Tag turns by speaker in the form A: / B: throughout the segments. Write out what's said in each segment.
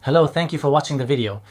A: Hello, thank you for watching the video.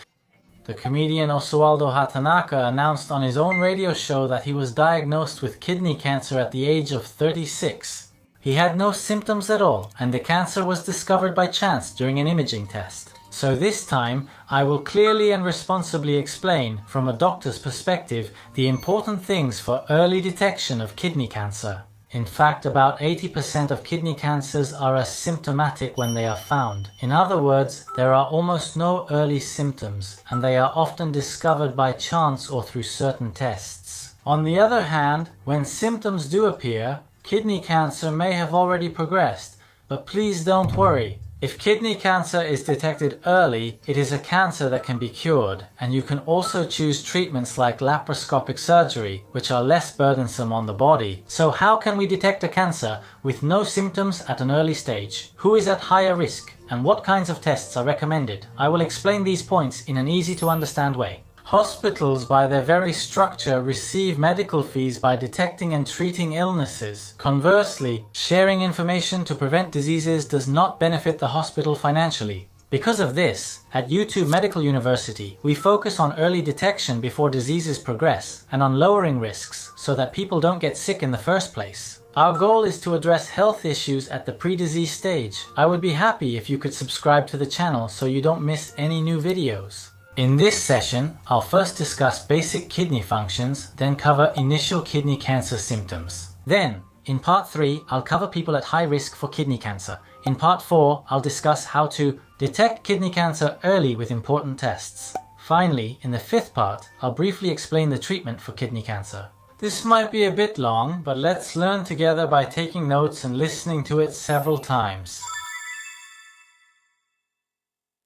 A: The comedian Oswaldo Hatanaka announced on his own radio show that he was diagnosed with kidney cancer at the age of 36. He had no symptoms at all, and the cancer was discovered by chance during an imaging test. So this time, I will clearly and responsibly explain, from a doctor's perspective, the important things for early detection of kidney cancer. In fact, about 80% of kidney cancers are asymptomatic when they are found. In other words, there are almost no early symptoms, and they are often discovered by chance or through certain tests. On the other hand, when symptoms do appear, kidney cancer may have already progressed, but please don't worry. If kidney cancer is detected early, it is a cancer that can be cured, and you can also choose treatments like laparoscopic surgery, which are less burdensome on the body. So how can we detect a cancer with no symptoms at an early stage? Who is at higher risk, and what kinds of tests are recommended? I will explain these points in an easy to understand way. Hospitals, by their very structure, receive medical fees by detecting and treating illnesses. Conversely, sharing information to prevent diseases does not benefit the hospital financially. Because of this, at YouTube Medical University, we focus on early detection before diseases progress, and on lowering risks so that people don't get sick in the first place. Our goal is to address health issues at the pre-disease stage. I would be happy if you could subscribe to the channel so you don't miss any new videos. In this session, I'll first discuss basic kidney functions, then cover initial kidney cancer symptoms. Then, in part 3, I'll cover people at high risk for kidney cancer. In part 4, I'll discuss how to detect kidney cancer early with important tests. Finally, in the 5th part, I'll briefly explain the treatment for kidney cancer. This might be a bit long, but let's learn together by taking notes and listening to it several times.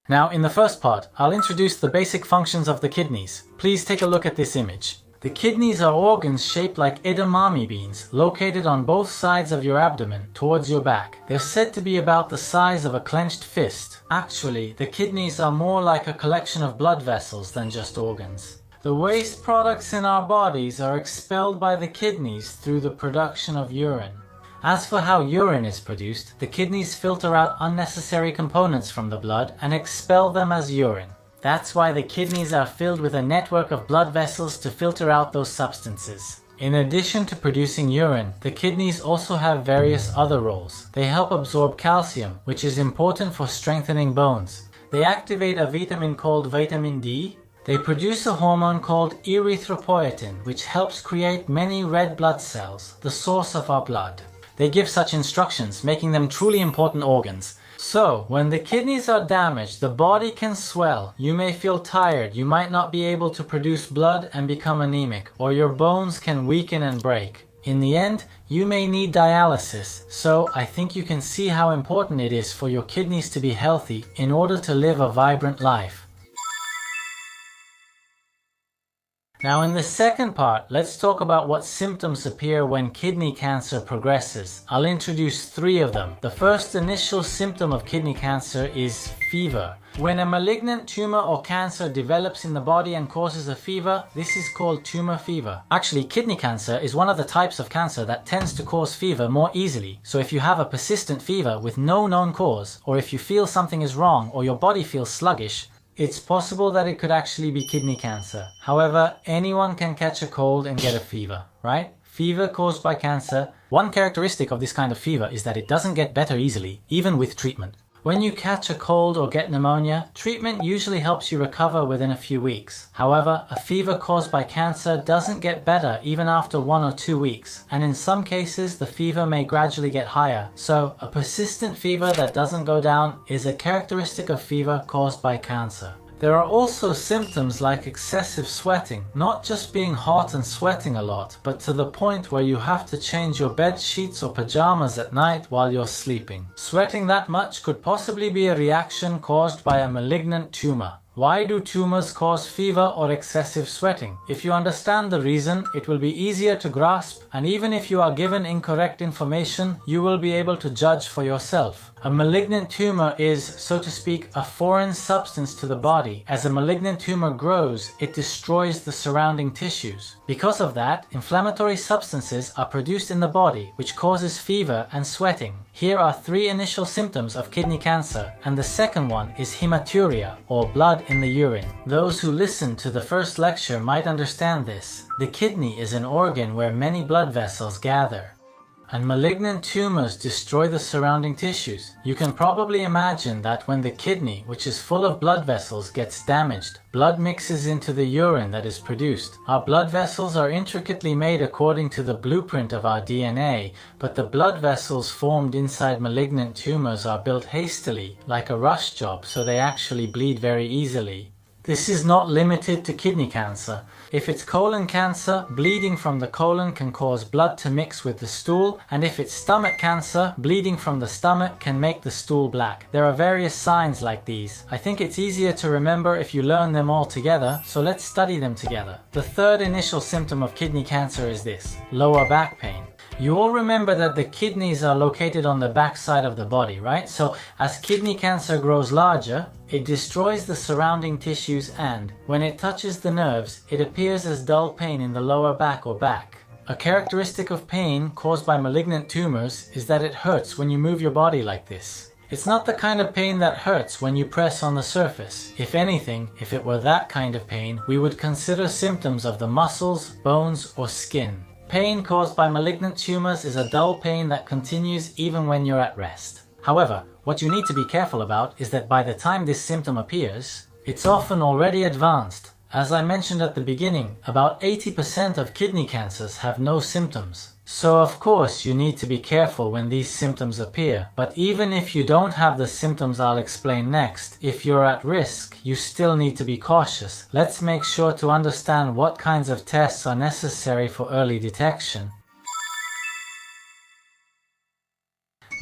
A: Now, in the first part, I'll introduce the basic functions of the kidneys. Please take a look at this image. The kidneys are organs shaped like edamame beans, located on both sides of your abdomen, towards your back. They're said to be about the size of a clenched fist. Actually, the kidneys are more like a collection of blood vessels than just organs. The waste products in our bodies are expelled by the kidneys through the production of urine. As for how urine is produced, the kidneys filter out unnecessary components from the blood and expel them as urine. That's why the kidneys are filled with a network of blood vessels to filter out those substances. In addition to producing urine, the kidneys also have various other roles. They help absorb calcium, which is important for strengthening bones. They activate a vitamin called vitamin D. They produce a hormone called erythropoietin, which helps create many red blood cells, the source of our blood. They give such instructions, making them truly important organs. So, when the kidneys are damaged, the body can swell, you may feel tired, you might not be able to produce blood and become anemic, or your bones can weaken and break. In the end, you may need dialysis, so I think you can see how important it is for your kidneys to be healthy in order to live a vibrant life. Now in the second part, let's talk about what symptoms appear when kidney cancer progresses. I'll introduce 3 of them. The first initial symptom of kidney cancer is fever. When a malignant tumor or cancer develops in the body and causes a fever, this is called tumor fever. Actually, kidney cancer is one of the types of cancer that tends to cause fever more easily. So if you have a persistent fever with no known cause, or if you feel something is wrong or your body feels sluggish, it's possible that it could actually be kidney cancer. However, anyone can catch a cold and get a fever, right? Fever caused by cancer. One characteristic of this kind of fever is that it doesn't get better easily, even with treatment. When you catch a cold or get pneumonia, treatment usually helps you recover within a few weeks. However, a fever caused by cancer doesn't get better even after 1 or 2 weeks, and in some cases the fever may gradually get higher. So, a persistent fever that doesn't go down is a characteristic of fever caused by cancer. There are also symptoms like excessive sweating, not just being hot and sweating a lot, but to the point where you have to change your bed sheets or pajamas at night while you're sleeping. Sweating that much could possibly be a reaction caused by a malignant tumor. Why do tumors cause fever or excessive sweating? If you understand the reason, it will be easier to grasp, and even if you are given incorrect information, you will be able to judge for yourself. A malignant tumor is, so to speak, a foreign substance to the body. As a malignant tumor grows, it destroys the surrounding tissues. Because of that, inflammatory substances are produced in the body, which causes fever and sweating. Here are 3 initial symptoms of kidney cancer, and the second one is hematuria, or blood in the urine. Those who listened to the first lecture might understand this. The kidney is an organ where many blood vessels gather, and malignant tumors destroy the surrounding tissues. You can probably imagine that when the kidney, which is full of blood vessels, gets damaged, blood mixes into the urine that is produced. Our blood vessels are intricately made according to the blueprint of our DNA, but the blood vessels formed inside malignant tumors are built hastily, like a rush job, so they actually bleed very easily. This is not limited to kidney cancer. If it's colon cancer, bleeding from the colon can cause blood to mix with the stool, and if it's stomach cancer, bleeding from the stomach can make the stool black. There are various signs like these. I think it's easier to remember if you learn them all together, so let's study them together. The third initial symptom of kidney cancer is this: lower back pain. You all remember that the kidneys are located on the back side of the body, right? So as kidney cancer grows larger, it destroys the surrounding tissues, and when it touches the nerves, it appears as dull pain in the lower back or back. A characteristic of pain caused by malignant tumors is that it hurts when you move your body like this. It's not the kind of pain that hurts when you press on the surface. If anything, if it were that kind of pain, we would consider symptoms of the muscles, bones, or skin. Pain caused by malignant tumors is a dull pain that continues even when you're at rest. However, what you need to be careful about is that by the time this symptom appears, it's often already advanced. As I mentioned at the beginning, about 80% of kidney cancers have no symptoms. So of course you need to be careful when these symptoms appear. But even if you don't have the symptoms I'll explain next, if you're at risk, you still need to be cautious. Let's make sure to understand what kinds of tests are necessary for early detection.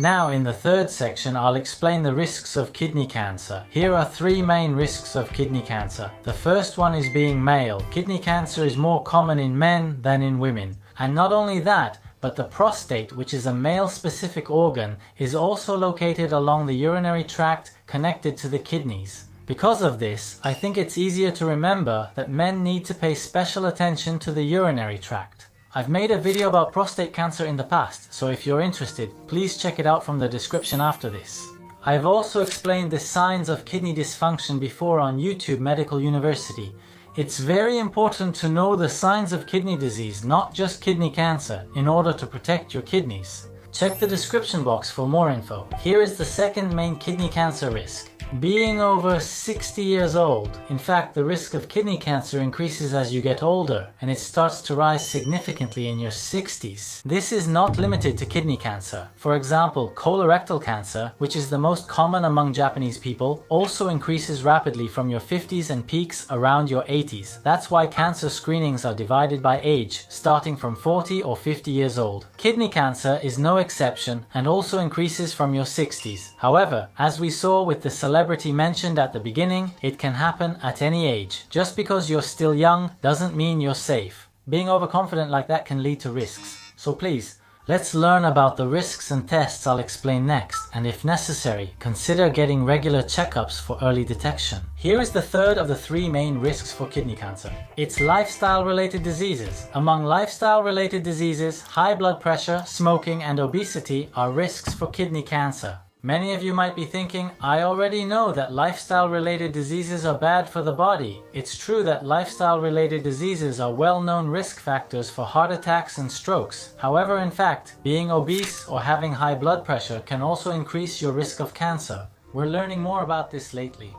A: Now in the third section, I'll explain the risks of kidney cancer. Here are 3 main risks of kidney cancer. The first one is being male. Kidney cancer is more common in men than in women. And not only that, but the prostate, which is a male-specific organ, is also located along the urinary tract connected to the kidneys. Because of this, I think it's easier to remember that men need to pay special attention to the urinary tract. I've made a video about prostate cancer in the past, so if you're interested, please check it out from the description after this. I've also explained the signs of kidney dysfunction before on YouTube Medical University. It's very important to know the signs of kidney disease, not just kidney cancer, in order to protect your kidneys. Check the description box for more info. Here is the second main kidney cancer risk: being over 60 years old. In fact, the risk of kidney cancer increases as you get older, and it starts to rise significantly in your 60s. This is not limited to kidney cancer. For example, colorectal cancer, which is the most common among Japanese people, also increases rapidly from your 50s and peaks around your 80s. That's why cancer screenings are divided by age, starting from 40 or 50 years old. Kidney cancer is no exception and also increases from your 60s. However, as we saw with the celebrity mentioned at the beginning, it can happen at any age. Just because you're still young doesn't mean you're safe. Being overconfident like that can lead to risks. So please, let's learn about the risks and tests I'll explain next, and if necessary, consider getting regular checkups for early detection. Here is the third of the 3 main risks for kidney cancer. It's lifestyle-related diseases. Among lifestyle-related diseases, high blood pressure, smoking, and obesity are risks for kidney cancer. Many of you might be thinking, I already know that lifestyle-related diseases are bad for the body. It's true that lifestyle-related diseases are well-known risk factors for heart attacks and strokes. However, in fact, being obese or having high blood pressure can also increase your risk of cancer. We're learning more about this lately.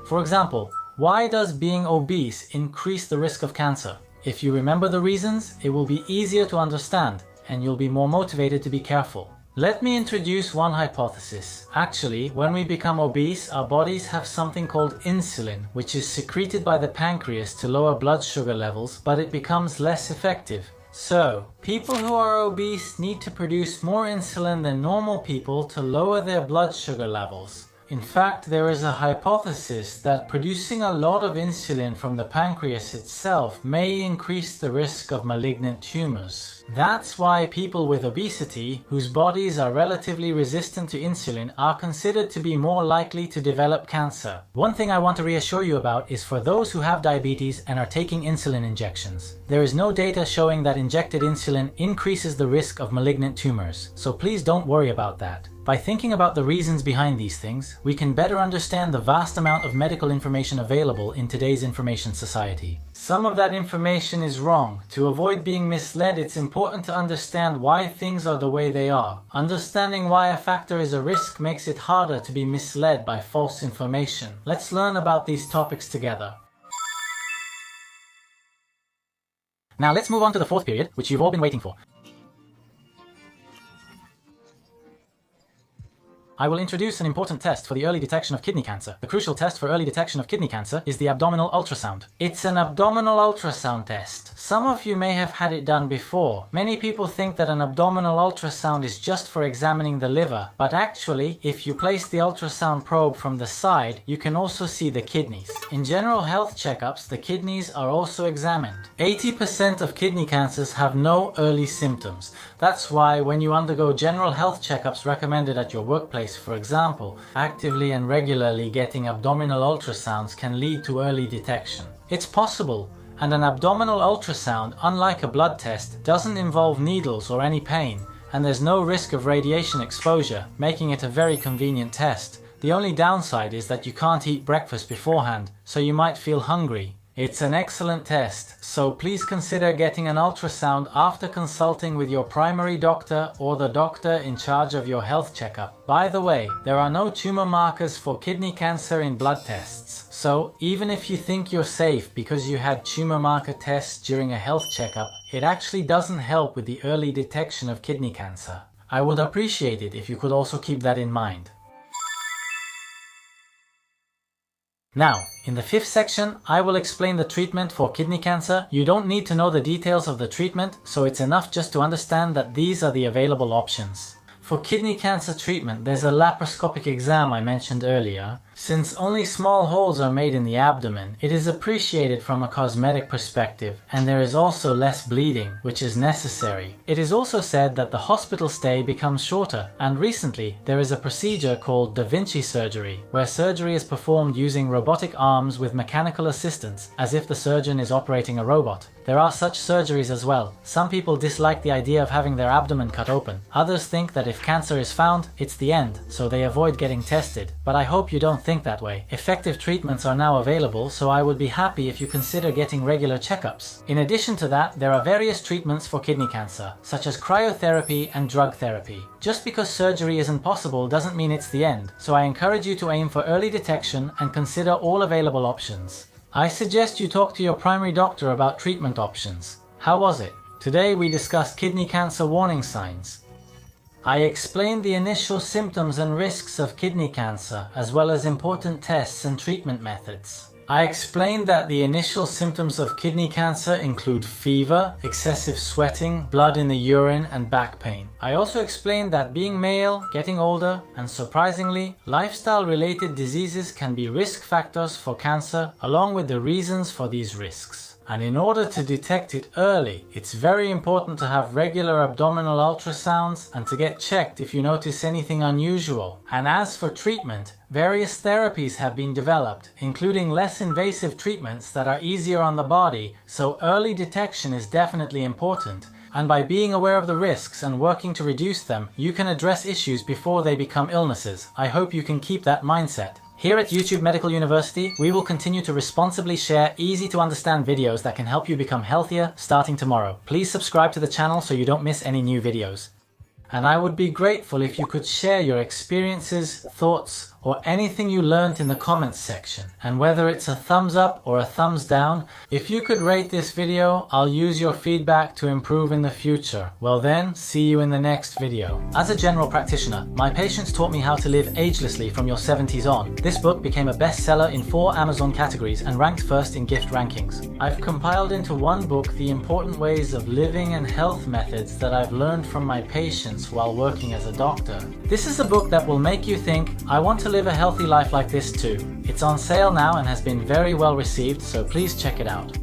A: For example, why does being obese increase the risk of cancer? If you remember the reasons, it will be easier to understand, and you'll be more motivated to be careful. Let me introduce one hypothesis. Actually, when we become obese, our bodies have something called insulin, which is secreted by the pancreas to lower blood sugar levels, but it becomes less effective. So, people who are obese need to produce more insulin than normal people to lower their blood sugar levels. In fact, there is a hypothesis that producing a lot of insulin from the pancreas itself may increase the risk of malignant tumors. That's why people with obesity, whose bodies are relatively resistant to insulin, are considered to be more likely to develop cancer. One thing I want to reassure you about is for those who have diabetes and are taking insulin injections. There is no data showing that injected insulin increases the risk of malignant tumors, so please don't worry about that. By thinking about the reasons behind these things, we can better understand the vast amount of medical information available in today's information society. Some of that information is wrong. To avoid being misled, it's important to understand why things are the way they are. Understanding why a factor is a risk makes it harder to be misled by false information. Let's learn about these topics together. Now let's move on to the fourth period, which you've all been waiting for. I will introduce an important test for the early detection of kidney cancer. The crucial test for early detection of kidney cancer is the abdominal ultrasound. It's an abdominal ultrasound test. Some of you may have had it done before. Many people think that an abdominal ultrasound is just for examining the liver, but actually, if you place the ultrasound probe from the side, you can also see the kidneys. In general health checkups, the kidneys are also examined. 80% of kidney cancers have no early symptoms. That's why when you undergo general health checkups recommended at your workplace, for example, actively and regularly getting abdominal ultrasounds can lead to early detection. It's possible, and an abdominal ultrasound, unlike a blood test, doesn't involve needles or any pain, and there's no risk of radiation exposure, making it a very convenient test. The only downside is that you can't eat breakfast beforehand, so you might feel hungry. It's an excellent test, so please consider getting an ultrasound after consulting with your primary doctor or the doctor in charge of your health checkup. By the way, there are no tumor markers for kidney cancer in blood tests, so even if you think you're safe because you had tumor marker tests during a health checkup, it actually doesn't help with the early detection of kidney cancer. I would appreciate it if you could also keep that in mind. Now, in the fifth section, I will explain the treatment for kidney cancer. You don't need to know the details of the treatment, so it's enough just to understand that these are the available options. For kidney cancer treatment, there's a laparoscopic exam I mentioned earlier. Since only small holes are made in the abdomen, it is appreciated from a cosmetic perspective, and there is also less bleeding, which is necessary. It is also said that the hospital stay becomes shorter, and recently there is a procedure called Da Vinci surgery, where surgery is performed using robotic arms with mechanical assistance, as if the surgeon is operating a robot. There are such surgeries as well. Some people dislike the idea of having their abdomen cut open. Others think that if cancer is found, it's the end, so they avoid getting tested. But I hope you don't think that way. Effective treatments are now available, so I would be happy if you consider getting regular checkups. In addition to that, there are various treatments for kidney cancer, such as cryotherapy and drug therapy. Just because surgery isn't possible doesn't mean it's the end, so I encourage you to aim for early detection and consider all available options. I suggest you talk to your primary doctor about treatment options. How was it? Today we discussed kidney cancer warning signs. I explained the initial symptoms and risks of kidney cancer, as well as important tests and treatment methods. I explained that the initial symptoms of kidney cancer include fever, excessive sweating, blood in the urine, and back pain. I also explained that being male, getting older, and surprisingly, lifestyle-related diseases can be risk factors for cancer, along with the reasons for these risks. And in order to detect it early, it's very important to have regular abdominal ultrasounds and to get checked if you notice anything unusual. And as for treatment, various therapies have been developed, including less invasive treatments that are easier on the body, so early detection is definitely important. And by being aware of the risks and working to reduce them, you can address issues before they become illnesses. I hope you can keep that mindset. Here at YouTube Medical University, we will continue to responsibly share easy-to-understand videos that can help you become healthier starting tomorrow. Please subscribe to the channel so you don't miss any new videos. And I would be grateful if you could share your experiences, thoughts, or anything you learned in the comments section. And whether it's a thumbs up or a thumbs down, if you could rate this video, I'll use your feedback to improve in the future. Well then, see you in the next video. As a general practitioner, my patients taught me how to live agelessly from your 70s on. This book became a bestseller in 4 Amazon categories and ranked first in gift rankings. I've compiled into one book the important ways of living and health methods that I've learned from my patients while working as a doctor. This is a book that will make you think, I want to live a healthy life like this too. It's on sale now and has been very well received, so please check it out.